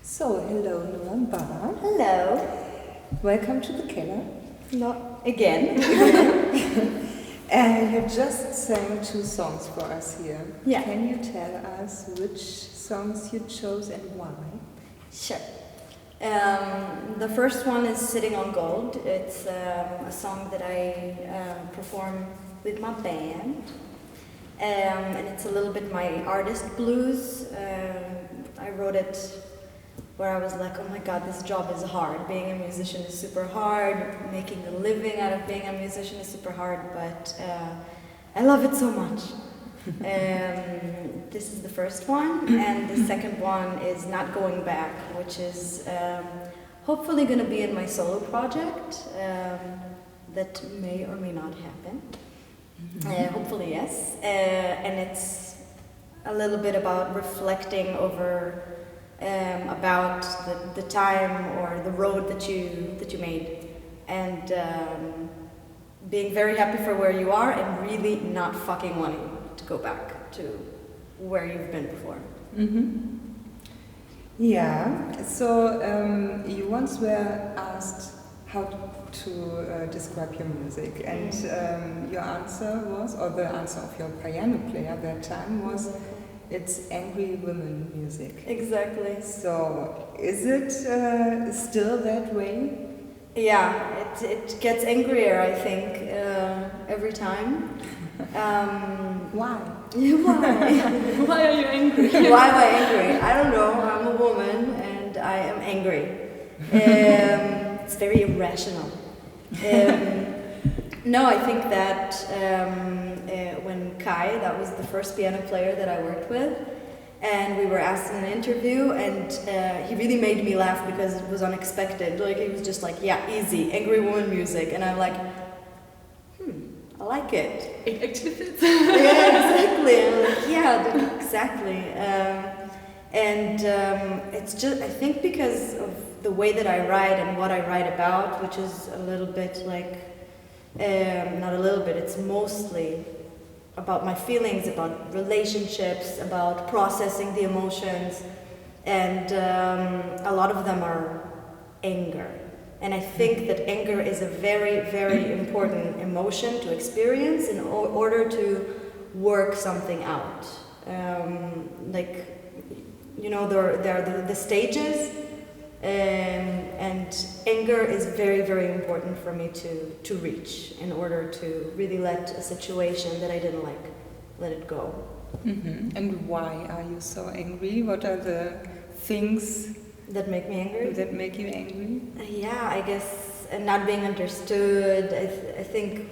So, hello Noam Bar. Hello. Welcome to the Keller. Not again. You just sang 2 songs for us here. Yeah. Can you tell us which songs you chose and why? Sure. The first one is Sitting on Gold. It's a song that I perform with my band. And it's a little bit my artist blues. I wrote it where I was like, oh my god, this job is hard. Being a musician is super hard. Making a living out of being a musician is super hard, but I love it so much. This is the first one, and the second one is Not Going Back, which is hopefully going to be in my solo project that may or may not happen. Hopefully, yes. And it's a little bit about reflecting over about the time or the road that you made, and being very happy for where you are and really not fucking wanting to go back to where you've been before. Yeah, so you once were asked how to describe your music, and your answer was, or the answer of your piano player that time was, it's angry women music. Exactly. So, is it still that way? Yeah, it gets angrier, I think, every time. Why? Why? Why are you angry? Why am I angry? I don't know. I'm a woman and I am angry. It's very irrational. No, I think that when Kai, that was the first piano player that I worked with, and we were asked in an interview, and he really made me laugh because it was unexpected. Like, he was just like, yeah, easy, angry woman music. And I'm like, I like it. It actually fits. Yeah, exactly. I'm like, yeah, exactly. It's just, I think because of the way that I write and what I write about, which is a little bit like, not a little bit, it's mostly about my feelings, about relationships, about processing the emotions, and a lot of them are anger. And I think that anger is a very, very important emotion to experience in order to work something out. Like, you know, there are the stages, and anger is very, very important for me to reach in order to really let a situation that I didn't like, let it go. And why are you so angry? What are the things that make me angry? That make you angry? Yeah, I guess not being understood. I think,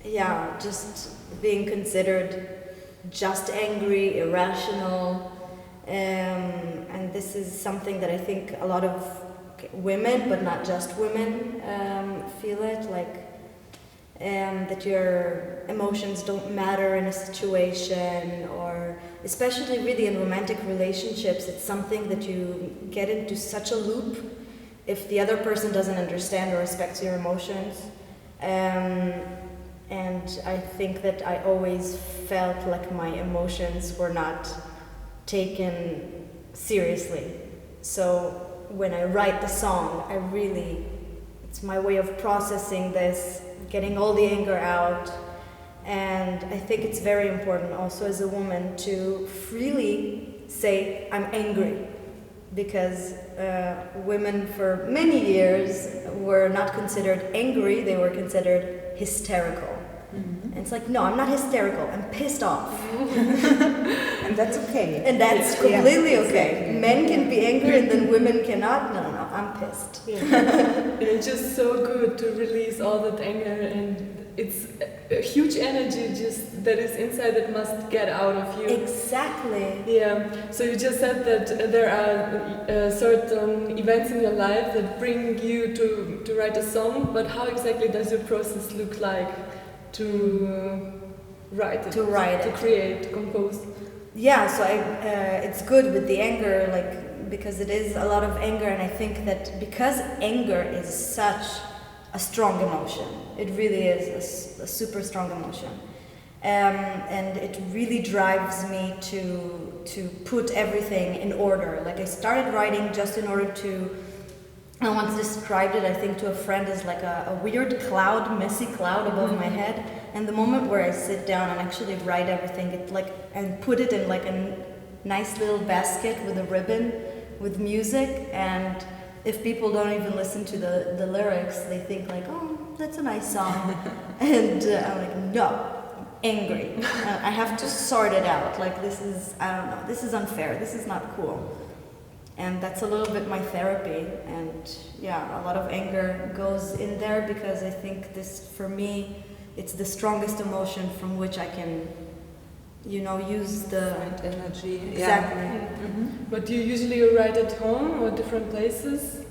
yeah, just being considered just angry, irrational. And this is something that I think a lot of women, but not just women, feel it, like that your emotions don't matter in a situation, or especially really in romantic relationships, it's something that you get into such a loop if the other person doesn't understand or respect your emotions. And I think that I always felt like my emotions were not taken seriously. So when I write the song, it's my way of processing this, getting all the anger out. And I think it's very important also as a woman to freely say, I'm angry. Because women for many years were not considered angry, they were considered hysterical. And it's like, no, I'm not hysterical, I'm pissed off. And that's okay. And that's completely okay. Exactly. Men can be angry and then women cannot. No, I'm pissed. It's just so good to release all that anger, and it's a huge energy just that is inside that must get out of you. Exactly. Yeah. So you just said that there are certain events in your life that bring you to write a song, but how exactly does your process look like to write it? To write to it. create, to compose. Yeah, so it's good with the anger, like, because it is a lot of anger, and I think that because anger is such a strong emotion, it really is a super strong emotion. And it really drives me to put everything in order. Like I started writing just in order to, I once described it, I think, to a friend as like a weird cloud, messy cloud above my head. And the moment where I sit down and actually write everything, and put it in like a nice little basket with a ribbon, with music, and if people don't even listen to the lyrics, they think like, oh, that's a nice song. And I'm like, no. Angry. I have to sort it out. Like this is, I don't know, this is unfair. This is not cool. And that's a little bit my therapy. And yeah, a lot of anger goes in there because I think this, for me, it's the strongest emotion from which I can, use the find energy. Exactly. Yeah. Mm-hmm. But do you usually write at home or different places?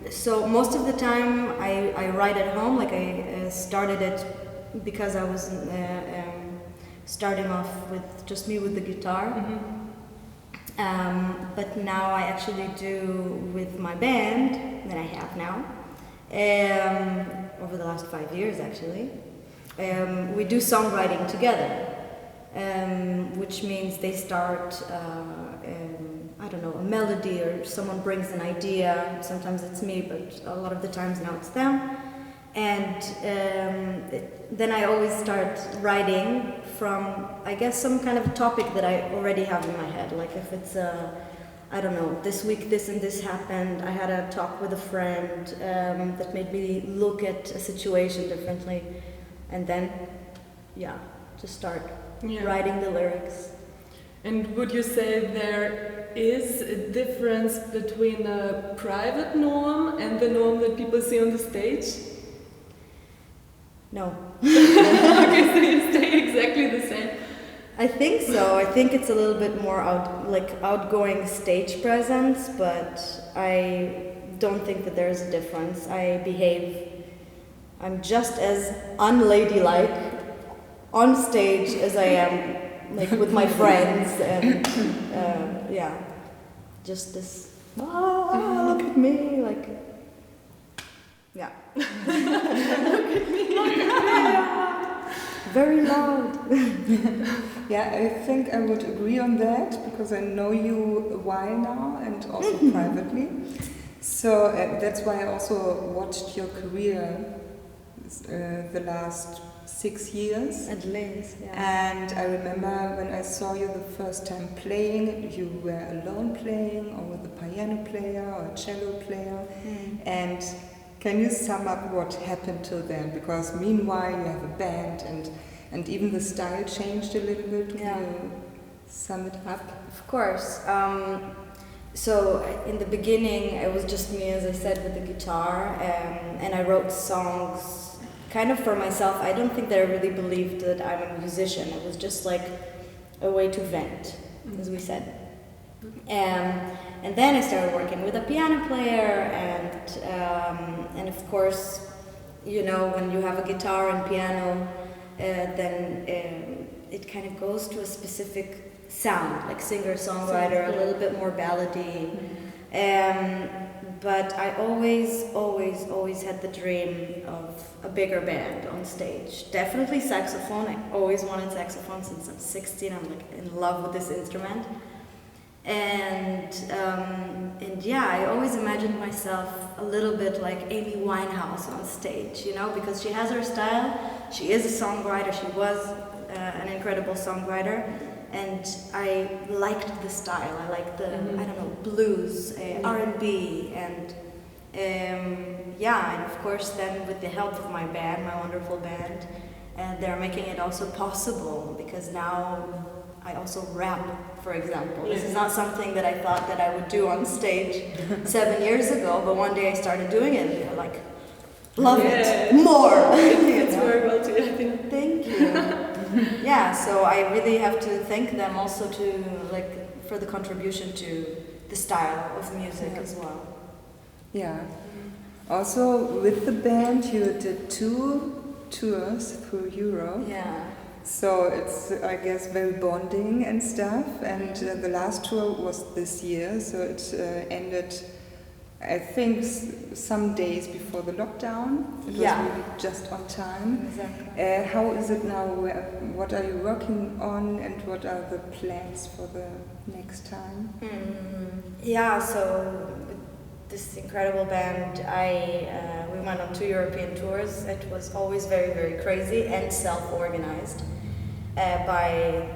So most of the time I write at home. Like I started it because I was starting off with just me with the guitar. But now I actually do with my band that I have now, over the last 5 years actually. We do songwriting together, which means they start, I don't know, a melody, or someone brings an idea. Sometimes it's me, but a lot of the times now it's them. And then I always start writing from, I guess, some kind of topic that I already have in my head. Like if it's, I don't know, this week this and this happened, I had a talk with a friend that made me look at a situation differently. And then, just start writing the lyrics. And would you say there is a difference between a private Noam and the Noam that people see on the stage? No. Okay, so you stay exactly the same. I think so. I think it's a little bit more outgoing stage presence, but I don't think that there's a difference. I'm just as unladylike on stage as I am like with my friends, and just this, look at me, like, yeah. Look at me. Very loud. Yeah, I think I would agree on that because I know you a while now and also privately. So that's why I also watched your career the last 6 years. At least, yeah. And I remember when I saw you the first time playing, you were alone playing or with a piano player or a cello player. And can you sum up what happened till then? Because meanwhile you have a band and even the style changed a little bit. Can you sum it up? Of course. So in the beginning it was just me, as I said, with the guitar, and I wrote songs kind of for myself. I don't think that I really believed that I'm a musician. It was just like a way to vent, as we said. And then I started working with a piano player, and of course, when you have a guitar and piano, then it kind of goes to a specific sound, like singer-songwriter, a little bit more ballady. But I always had the dream of a bigger band on stage. Definitely saxophone. I always wanted saxophone since I'm 16. I'm like in love with this instrument. And I always imagined myself a little bit like Amy Winehouse on stage, because she has her style. She is a songwriter. She was an incredible songwriter, and I liked the style. I liked the blues, R&B, and and of course then with the help of my band, my wonderful band, they're making it also possible, because now I also rap, for example. This is not something that I thought that I would do on stage 7 years ago, but one day I started doing it, and they're like, love it, more. It's very well too, I think. Thank you. So I really have to thank them also for the contribution to the style of music as well. Yeah. Also with the band you did 2 tours through Europe. Yeah. So it's, I guess, very bonding and stuff. And the last tour was this year, so it ended I think some days before the lockdown. It was really just on time. Exactly. How is it now? What are you working on, and what are the plans for the next time? Yeah, so this incredible band, we went on 2 European tours. It was always very, very crazy and self-organized by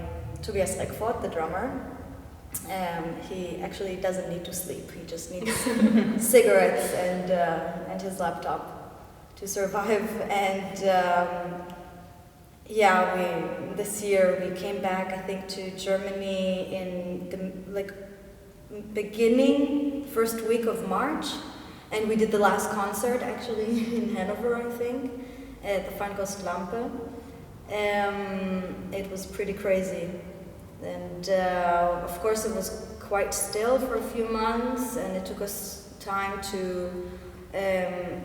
Tobias Reckford, the drummer. He actually doesn't need to sleep. He just needs cigarettes and his laptop to survive. And this year we came back, I think, to Germany in the beginning, first week of March, and we did the last concert actually in Hannover, I think, at the Feinkostlampe. It was pretty crazy. And of course it was quite still for a few months, and it took us time to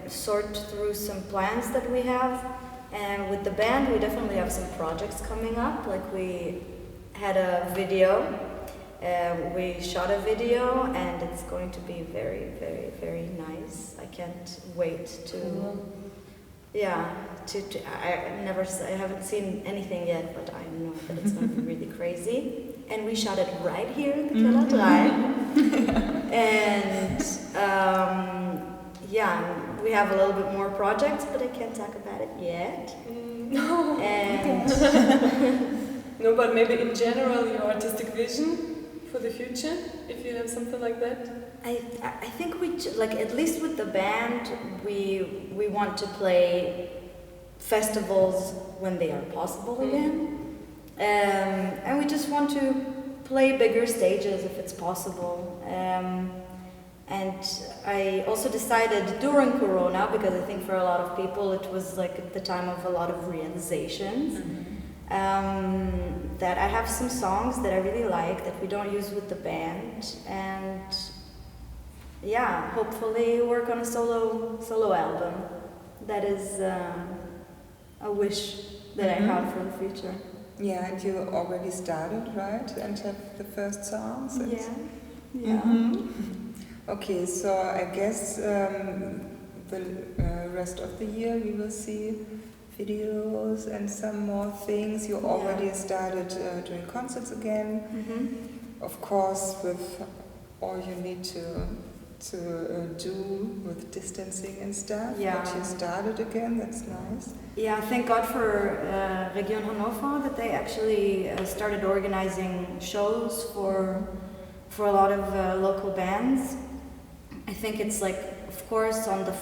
sort through some plans that we have. And with the band we definitely have some projects coming up. Like we had a video, we shot a video, and it's going to be very, very, very nice. I can't wait to... I haven't seen anything yet, but I know that it's going to be really crazy. And we shot it right here in the Keller 3. And we have a little bit more projects, but I can't talk about it yet. No. And no, but maybe in general your artistic vision for the future, if you have something like that. I think we at least with the band we want to play festivals when they are possible again, and we just want to play bigger stages if it's possible. And I also decided during Corona, because I think for a lot of people it was like the time of a lot of realizations. That I have some songs that I really like that we don't use with the band, and hopefully work on a solo album. That is a wish that I have for the future. Yeah, and you already started, right? And have the first songs? Okay, so I guess the rest of the year we will see videos and some more things. You already started doing concerts again. Of course, with all you need to do with distancing and stuff. But you started again, that's nice. Yeah, thank God for Region Hannover that they actually started organizing shows for a lot of local bands. I think it's like, of course, on the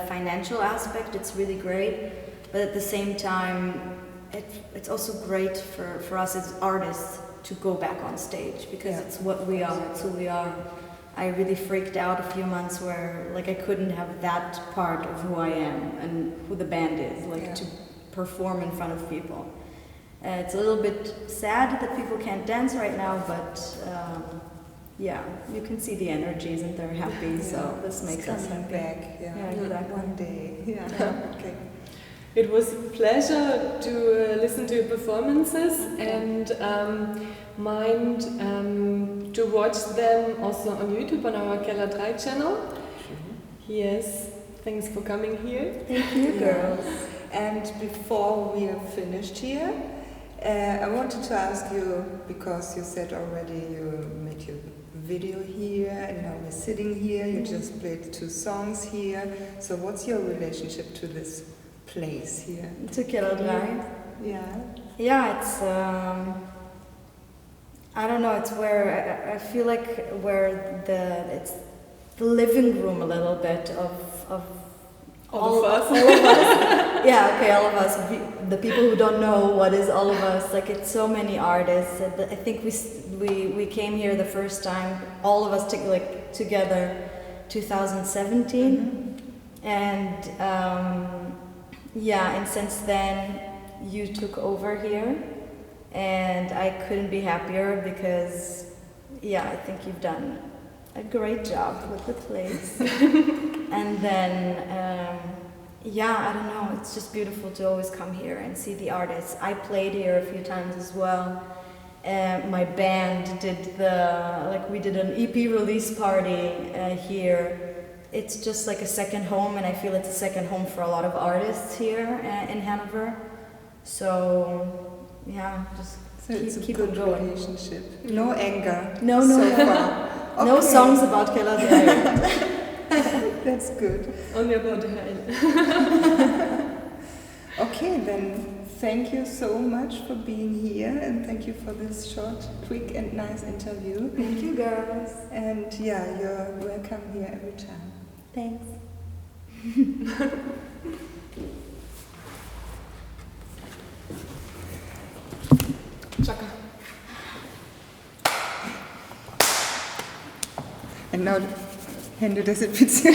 financial aspect, it's really great, but at the same time, it's also great for us as artists to go back on stage, because it's what we are, it's who we are. I really freaked out a few months where I couldn't have that part of who I am and who the band is, to perform in front of people. It's a little bit sad that people can't dance right now, but you can see the energies and they're happy, so this makes us happy. Back, exactly. One day. Okay. It was a pleasure to listen to your performances and mind to watch them also on YouTube on our Keller 3 channel. Yes, thanks for coming here. Thank you, girls. And before we are finished here, I wanted to ask you, because you said already you made your video here and now we're sitting here, you just played 2 songs here, so what's your relationship to this place here? To Keller 3? Yeah, it's I don't know, it's where I feel like it's the living room a little bit of all of us. All of us. All of us. The people who don't know what is all of us, it's so many artists. I think we came here the first time, all of us together, 2017, and and since then you took over here, and I couldn't be happier because I think you've done a great job with the place. And then I don't know, it's just beautiful to always come here and see the artists. I played here a few times as well, my band did we did an EP release party here. It's just like a second home, and I feel it's a second home for a lot of artists here in Hannover. So yeah, just So it's a keep good it going. relationship. No anger. No, so far. No Okay. songs about Keller. That's good. Only about the hell. Okay, then thank you so much for being here, and thank you for this short, quick, and nice interview. Thank you, girls. And yeah, you're welcome here every time. Thanks. Chaka. And now Hände desinfizieren.